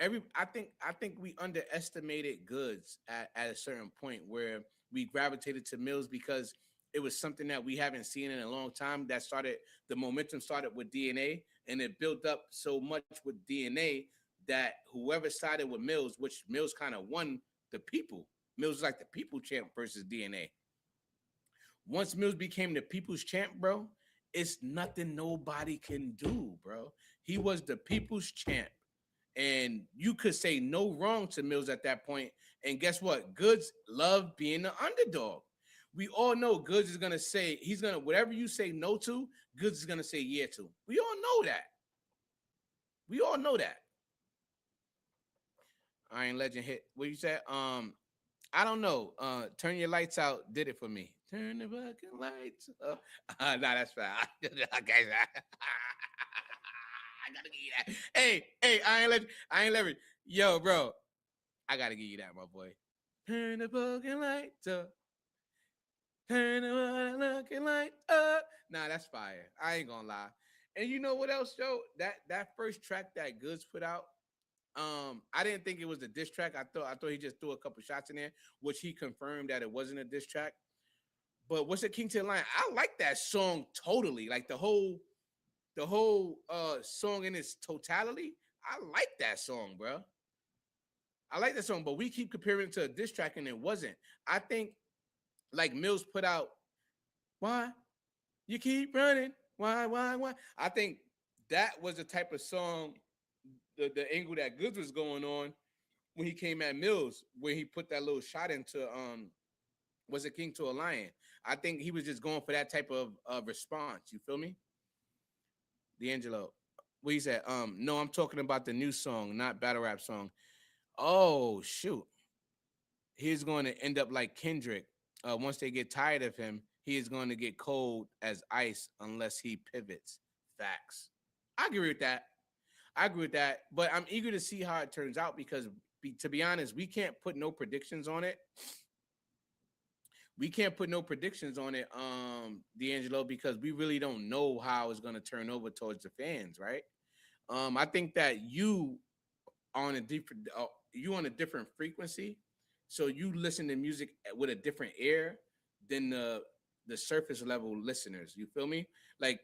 I think we underestimated Goods at a certain point where we gravitated to Millz because it was something that we haven't seen in a long time. That started the momentum started with DNA, and it built up so much with DNA that whoever sided with Millz, which Millz kind of won the people. Millz was like the people champ versus DNA. Once Millz became the people's champ, bro, it's nothing nobody can do, bro. He was the people's champ. And you could say no wrong to Millz at that point. And guess what? Goods love being the underdog. We all know Goods is gonna say he's gonna whatever you say no to, Goods is gonna say yeah to. We all know that. We all know that. Iron Legend hit. What you said? I don't know. Turn your lights out. Did it for me. Turn the fucking lights up. Nah, that's fine. Okay, I gotta give you that. Hey, I ain't Legend. Yo, bro, I gotta give you that, my boy. Turn the fucking lights up. Turn the fucking lights up. Nah, that's fire. I ain't gonna lie. And you know what else, Joe? That first track that Goods put out. I didn't think it was a diss track. I thought he just threw a couple shots in there, which he confirmed that it wasn't a diss track. But what's the King to the Lion? I like that song totally. Like the whole song in its totality. I like that song, bro. I like that song, but we keep comparing it to a diss track, and it wasn't. I think like Millz put out, why you keep running? Why? I think that was the type of song, the angle that Goods was going on when he came at Millz, where he put that little shot into was it King to a Lion? I think he was just going for that type of response. You feel me? D'Angelo. What he said? No, I'm talking about the new song, not battle rap song. Oh shoot. He's going to end up like Kendrick. Once they get tired of him, he is going to get cold as ice unless he pivots. Facts. I agree with that. I agree with that. But I'm eager to see how it turns out because, to be honest, we can't put no predictions on it. We can't put no predictions on it, D'Angelo, because we really don't know how it's going to turn over towards the fans, right? I think that you on a different frequency, so you listen to music with a different ear than the surface level listeners. You feel me? Like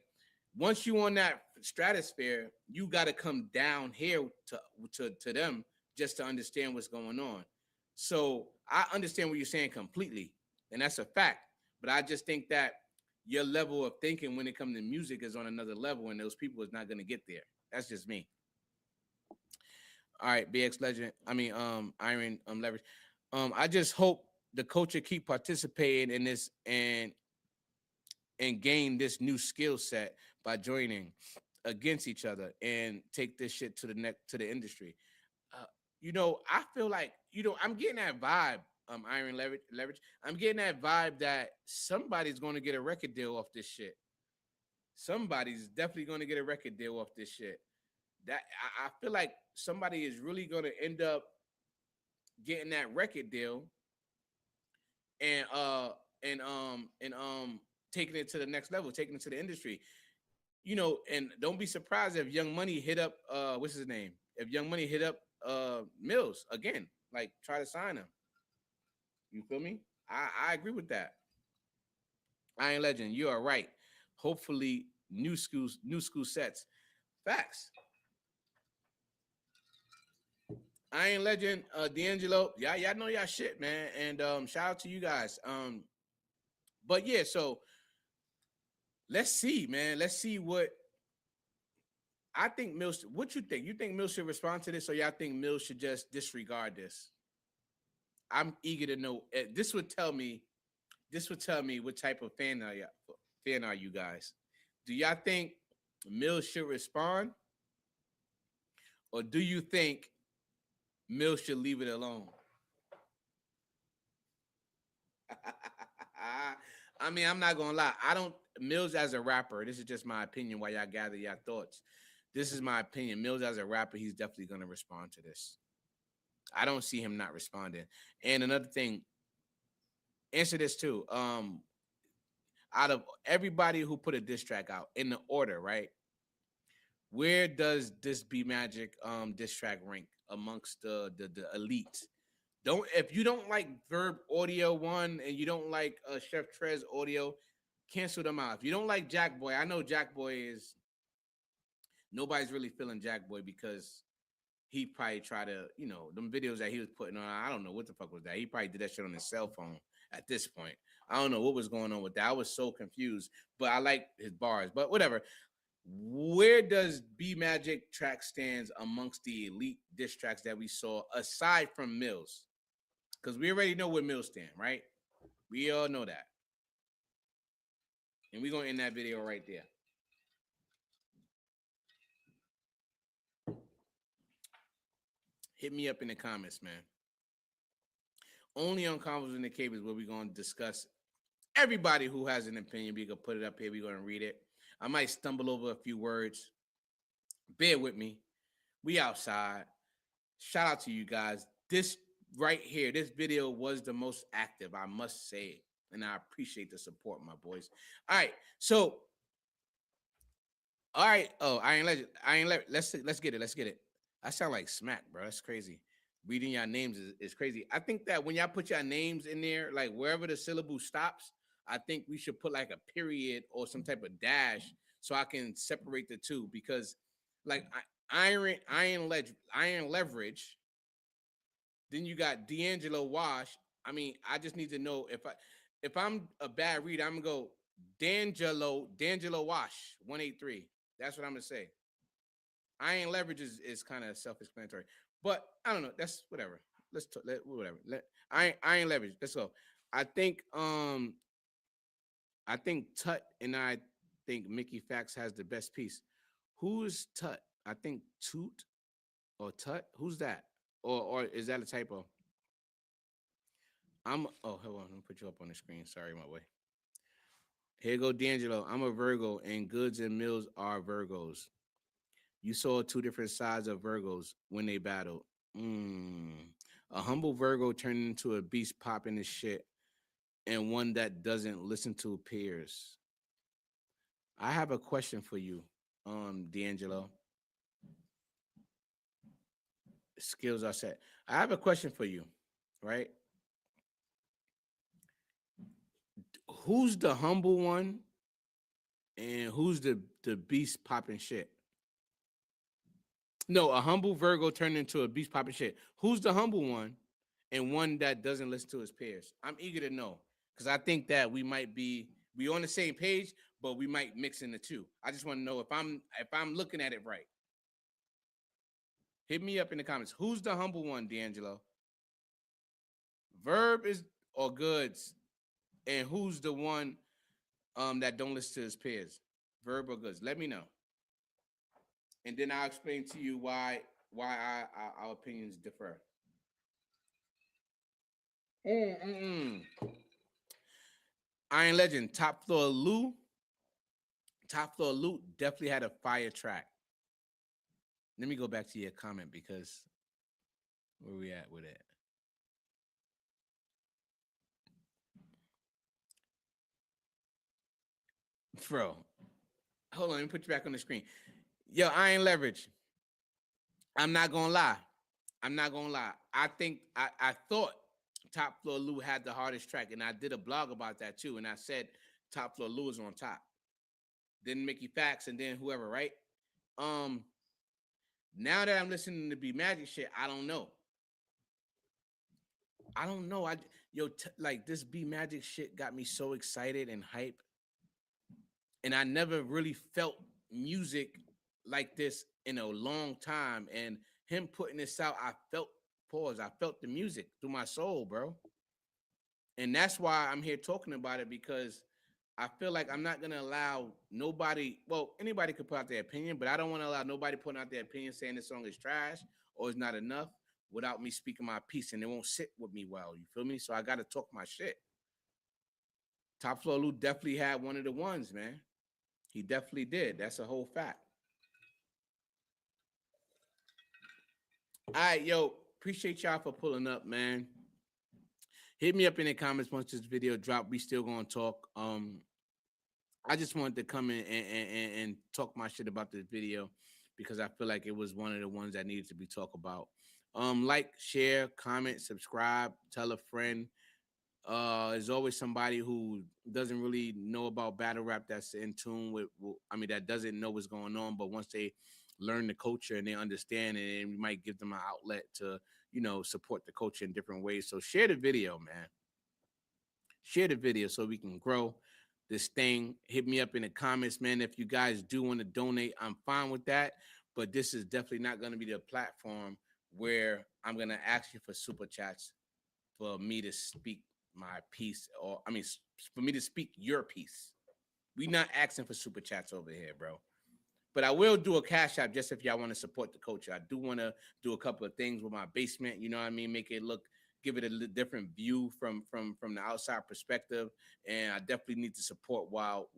once you on that stratosphere, you got to come down here to them just to understand what's going on. So I understand what you're saying completely, and that's a fact. But I just think that your level of thinking when it comes to music is on another level, and those people is not going to get there. That's just me. All right, BX Legend. I mean, Iron Leverage. I just hope the culture keep participating in this and gain this new skill set by joining against each other and take this shit to the industry. I feel like I'm getting that vibe. Iron Leverage. I'm getting that vibe that somebody's going to get a record deal off this shit. Somebody's definitely going to get a record deal off this shit. That I feel like somebody is really going to end up getting that record deal and taking it to the next level, taking it to the industry. And don't be surprised if Young Money hit up what's his name? If Young Money hit up Millz again, like try to sign him. You feel me? I agree with that. Iron Legend, you are right. Hopefully, new school sets. Facts. Iron Legend, D'Angelo, y'all know y'all shit, man. And shout out to you guys. But yeah, so let's see, man. Let's see what I think Mills. What you think? You think Mills should respond to this, or y'all think Mills should just disregard this? I'm eager to know. This would tell me. This would tell me what type of fan are you guys? Do y'all think Mills should respond, or do you think Mills should leave it alone? I mean, I'm not gonna lie. I don't Mills as a rapper. This is just my opinion. While y'all gather your thoughts, this is my opinion. Mills as a rapper, he's definitely gonna respond to this. I don't see him not responding. And another thing, answer this too. Out of everybody who put a diss track out in the order, right? Where does this Bmagic diss track rank amongst the elites? Don't If you don't like Verb Audio One and you don't like Chef Trez Audio, cancel them out. If you don't like Jack Boy, I know Jack Boy is nobody's really feeling Jack Boy because he probably tried to, them videos that he was putting on. I don't know what the fuck was that. He probably did that shit on his cell phone at this point. I don't know what was going on with that. I was so confused, but I like his bars. But whatever. Where does Bmagic track stands amongst the elite diss tracks that we saw aside from Millz? Because we already know where Millz stand, right? We all know that. And we're going to end that video right there. Hit me up in the comments, man. Only on Convos in the Cables where we're going to discuss everybody who has an opinion. We can put it up here. We're going to read it. I might stumble over a few words. Bear with me. We outside. Shout out to you guys. This right here, this video was the most active, I must say. And I appreciate the support, my boys. All right. So, all right. Oh, Iron Legend. Let's get it. Let's get it. I sound like smack, bro. That's crazy. Reading your names is crazy. I think that when y'all put your names in there, like wherever the syllable stops, I think we should put like a period or some type of dash so I can separate the two. Because like Iron Leverage, then you got D'Angelo Wash. I mean, I just need to know if I'm a bad reader, I'm gonna go D'Angelo Wash 183. That's what I'm gonna say. Iron Leverage is kind of self-explanatory, but I don't know. That's whatever. Whatever. Iron Leverage. Let's go. I think Tut and I think Mickey Fax has the best piece. Who's Tut? I think Toot or Tut. Who's that? Or is that a typo? Hold on. Let me put you up on the screen. Sorry, my way. Here go D'Angelo. I'm a Virgo, and Goods and Mills are Virgos. You saw two different sides of Virgos when they battled. A humble Virgo turned into a beast popping his shit, and one that doesn't listen to peers. I have a question for you, D'Angelo. Skills are set. I have a question for you, right? Who's the humble one, and who's the beast popping shit? No, a humble Virgo turned into a beast popping shit. Who's the humble one and one that doesn't listen to his peers? I'm eager to know because I think that we on the same page, but we might mix in the two. I just want to know if I'm looking at it right. Hit me up in the comments. Who's the humble one, D'Angelo? Verb is or Goods, and who's the one that don't listen to his peers? Verb or Goods? Let me know. And then I'll explain to you why our opinions differ. Iron Legend, Top Floor Lou definitely had a fire track. Let me go back to your comment because where we at with it? Bro, hold on, let me put you back on the screen. Yo, Iron Leverage. I'm not gonna lie. I think I thought Top Floor Lou had the hardest track, and I did a blog about that too. And I said Top Floor Lou is on top. Then Mickey Fax, and then whoever, right? Um, Now that I'm listening to Bmagic shit, I don't know. I don't know. Like this Bmagic shit got me so excited and hype, and I never really felt music like this in a long time. And him putting this out, I felt pause. I felt the music through my soul, bro. And that's why I'm here talking about it, because I feel like I'm not gonna allow nobody. Well, anybody could put out their opinion, but I don't want to allow nobody putting out their opinion saying this song is trash or it's not enough without me speaking my piece, and it won't sit with me well. You feel me? So I got to talk my shit. Top Floor Lou definitely had one of the ones, man. He definitely did. That's a whole fact. All right, yo, appreciate y'all for pulling up, man. Hit me up in the comments once this video drop. We still gonna talk. I just wanted to come in and talk my shit about this video because I feel like it was one of the ones that needed to be talked about. Like, share, comment, subscribe, tell a friend. There's always somebody who doesn't really know about battle rap that's in tune with, I mean, that doesn't know what's going on, but once they learn the culture and they understand it, and we might give them an outlet to, support the culture in different ways. So share the video, man. Share the video so we can grow this thing. Hit me up in the comments, man. If you guys do want to donate, I'm fine with that. But this is definitely not going to be the platform where I'm going to ask you for super chats for me to speak my piece, or I mean, for me to speak your piece. We not asking for super chats over here, bro. But I will do a cash app just if y'all want to support the culture. I do want to do a couple of things with my basement. You know what I mean? Make it look, give it a different view from the outside perspective. And I definitely need to support while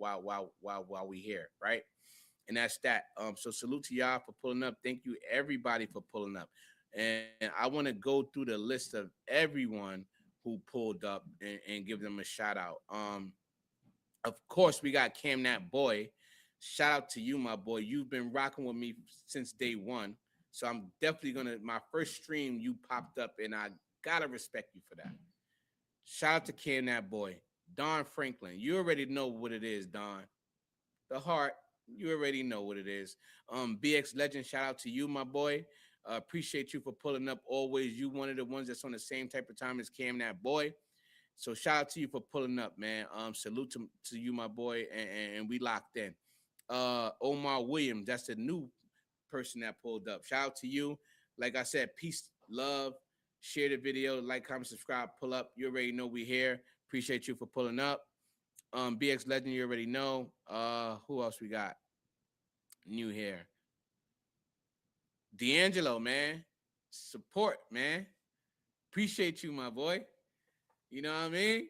we here, right? And that's that. So salute to y'all for pulling up. Thank you everybody for pulling up. And I want to go through the list of everyone who pulled up and give them a shout out. Of course, we got Cam That Boy. Shout out to you, my boy. You've been rocking with me since day one. So I'm definitely my first stream, you popped up, and I gotta respect you for that. Shout out to Cam That Boy. Don Franklin, you already know what it is, Don. The heart, you already know what it is. BX Legend, shout out to you, my boy. Appreciate you for pulling up always. You one of the ones that's on the same type of time as Cam That Boy. So shout out to you for pulling up, man. Salute to you, my boy, and we locked in. Omar Williams, that's the new person that pulled up. Shout out to you. Like I said, peace, love, share the video, like, comment, subscribe, pull up. You already know we here. Appreciate you for pulling up. BX Legend, you already know. Who else we got? New here. D'Angelo, man. Support, man. Appreciate you, my boy. You know what I mean?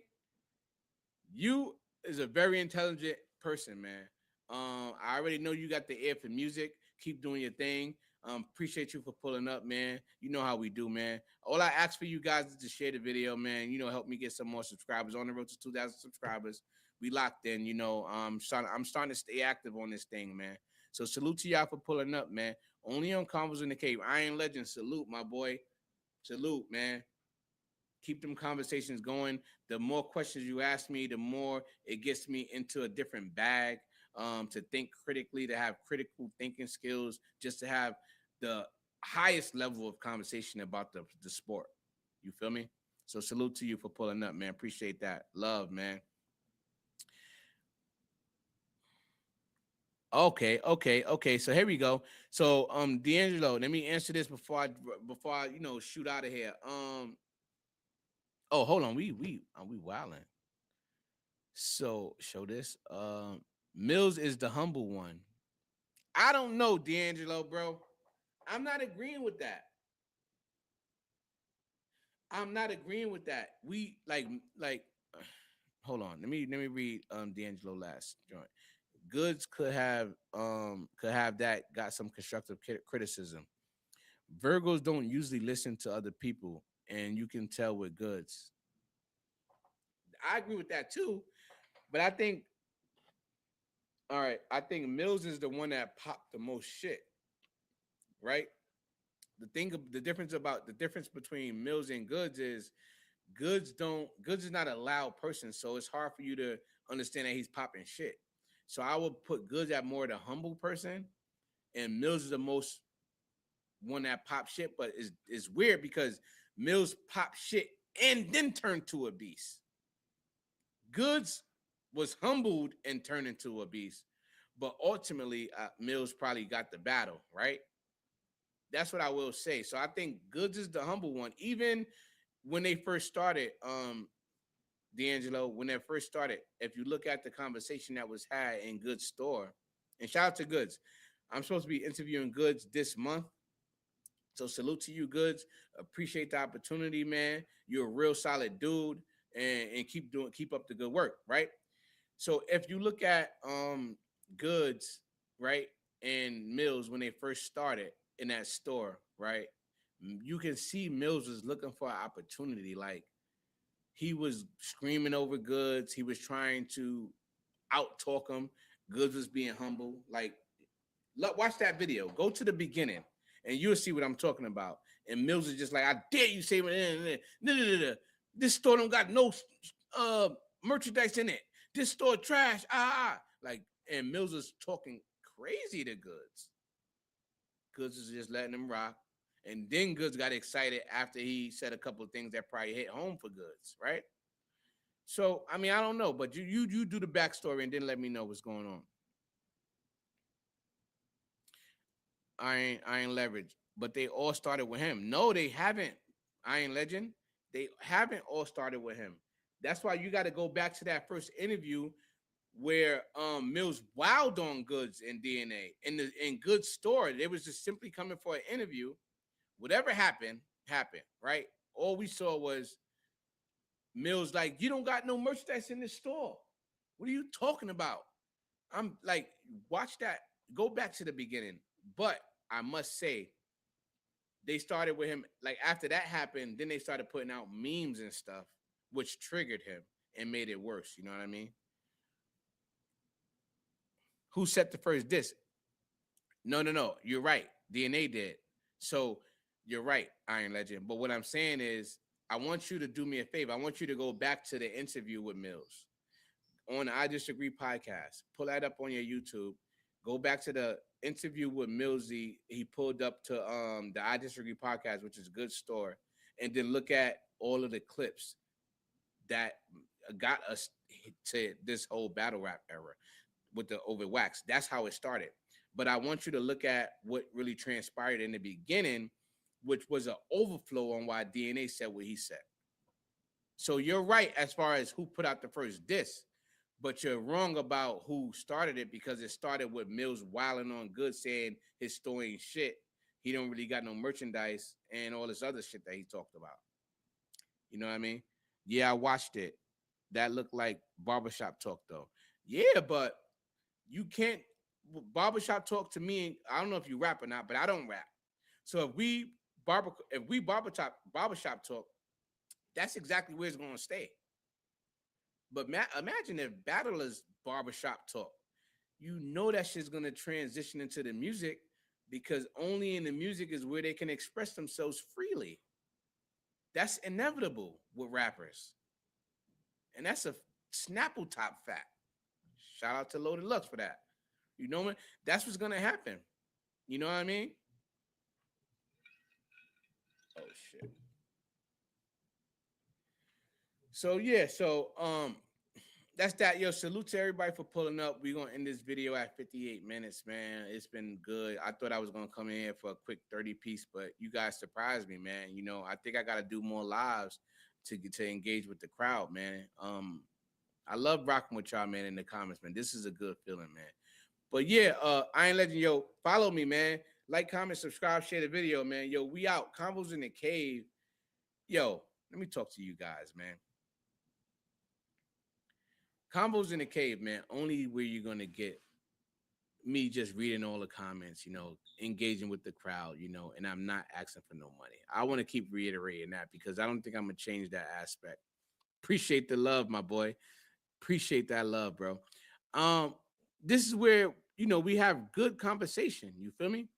You is a very intelligent person, man. I already know you got the ear for music. Keep doing your thing. Appreciate you for pulling up, man. You know how we do, man. All I ask for you guys is to share the video, man. Help me get some more subscribers on the road to 2,000 subscribers. We locked in, I'm starting to stay active on this thing, man. So salute to y'all for pulling up, man. Only on Convos in the Cave. Iron Legend, salute, my boy. Salute, man. Keep them conversations going. The more questions you ask me, the more it gets me into a different bag, to think critically, to have critical thinking skills, just to have the highest level of conversation about the sport. You feel me? So salute to you for pulling up, man. Appreciate that. Love, man. Okay. So here we go. So D'Angelo, let me answer this before I shoot out of here. Oh, hold on. We wilding. So show this. Millz is the humble one. I don't know, D'Angelo, bro. I'm not agreeing with that. I'm not agreeing with that. We like hold on. Let me read D'Angelo last joint. Goods could have that, got some constructive criticism. Virgos don't usually listen to other people, and you can tell with Goods. I agree with that too, but I think, all right, I think Millz is the one that popped the most shit, right? The difference between Millz and Goods is Goods is not a loud person, so it's hard for you to understand that he's popping shit. So I would put Goods at more the humble person, and Millz is the most one that pop shit. But it's weird because Millz pop shit and then turned to a beast. Goods was humbled and turned into a beast, but ultimately Millz probably got the battle, right? That's what I will say. So I think Goods is the humble one. Even when they first started, D'Angelo, when they first started, if you look at the conversation that was had in Goods store, and shout out to Goods. I'm supposed to be interviewing Goods this month. So salute to you, Goods. Appreciate the opportunity, man. You're a real solid dude, and keep up the good work, right? So if you look at Goods, right, and Millz when they first started in that store, right, you can see Millz was looking for an opportunity. Like he was screaming over Goods. He was trying to out talk him. Goods was being humble. Like, watch that video. Go to the beginning, and you'll see what I'm talking about. And Millz is just like, I dare you say, no. This store don't got no merchandise in it. This store trash. Like, and Millz is talking crazy to Goods. Goods is just letting him rock. And then Goods got excited after he said a couple of things that probably hit home for Goods, right? So, I mean, I don't know, but you do the backstory and then let me know what's going on. Iron Leverage, but they all started with him. No, they haven't. Iron Legend, they haven't all started with him. That's why you got to go back to that first interview where Millz wowed on Goods and DNA in Goods store. They was just simply coming for an interview. Whatever happened, right? All we saw was Millz like, you don't got no merchandise in this store. What are you talking about? I'm like, watch that. Go back to the beginning. But I must say, they started with him. Like after that happened, then they started putting out memes and stuff, which triggered him and made it worse. You know what I mean? Who set the first diss? No. You're right. DNA did. So you're right, Iron Legend. But what I'm saying is, I want you to do me a favor. I want you to go back to the interview with Millz on the I Disagree podcast. Pull that up on your YouTube. Go back to the interview with Millz. He pulled up to the I Disagree podcast, which is a good store, and then look at all of the clips that got us to this whole battle rap era with the over wax. That's how it started. But I want you to look at what really transpired in the beginning, which was an overflow on why DNA said what he said. So you're right as far as who put out the first diss, but you're wrong about who started it, because it started with Millz wilding on Goods, saying his store ain't shit. He don't really got no merchandise and all this other shit that he talked about. You know what I mean? Yeah, I watched it. That looked like barbershop talk though. Yeah, but you can't barbershop talk to me. I don't know if you rap or not, but I don't rap. So if we barbershop talk, that's exactly where it's gonna stay. But imagine if battlers barbershop talk. You know that shit's gonna transition into the music, because only in the music is where they can express themselves freely. That's inevitable with rappers. And that's a Snapple top fact. Shout out to Loaded Lux for that. You know what? That's what's gonna happen. You know what I mean? Oh shit. So yeah, that's that. Yo, salute to everybody for pulling up. We're gonna end this video at 58 minutes, man. It's been good. I thought I was gonna come in here for a quick 30 piece, but you guys surprised me, man. You know, I think I gotta do more lives to engage with the crowd, man. I love rocking with y'all, man, in the comments, man. This is a good feeling, man. But yeah, Iron Legend, yo, follow me, man. Like, comment, subscribe, share the video, man. Yo, we out. Combos in the cave. Yo, let me talk to you guys, man. Combos in the cave, man. Only where you're gonna get me just reading all the comments, you know, engaging with the crowd, you know, and I'm not asking for no money. I want to keep reiterating that, because I don't think I'm gonna change that aspect. Appreciate the love, my boy. Appreciate that love, bro. This is where, you know, we have good conversation. You feel me?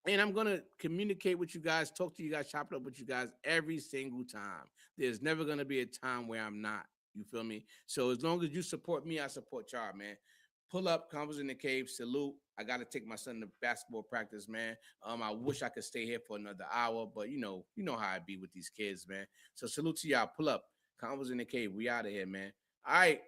And I'm gonna communicate with you guys, talk to you guys, chop it up with you guys every single time. There's never gonna be a time where I'm not You feel me? So as long as you support me, I support y'all, man. Pull up, Convos in the Cave, salute. I gotta take my son to basketball practice, man. I wish I could stay here for another hour, but you know how I be with these kids, man. So salute to y'all. Pull up, Convos in the Cave. We out of here, man. All right.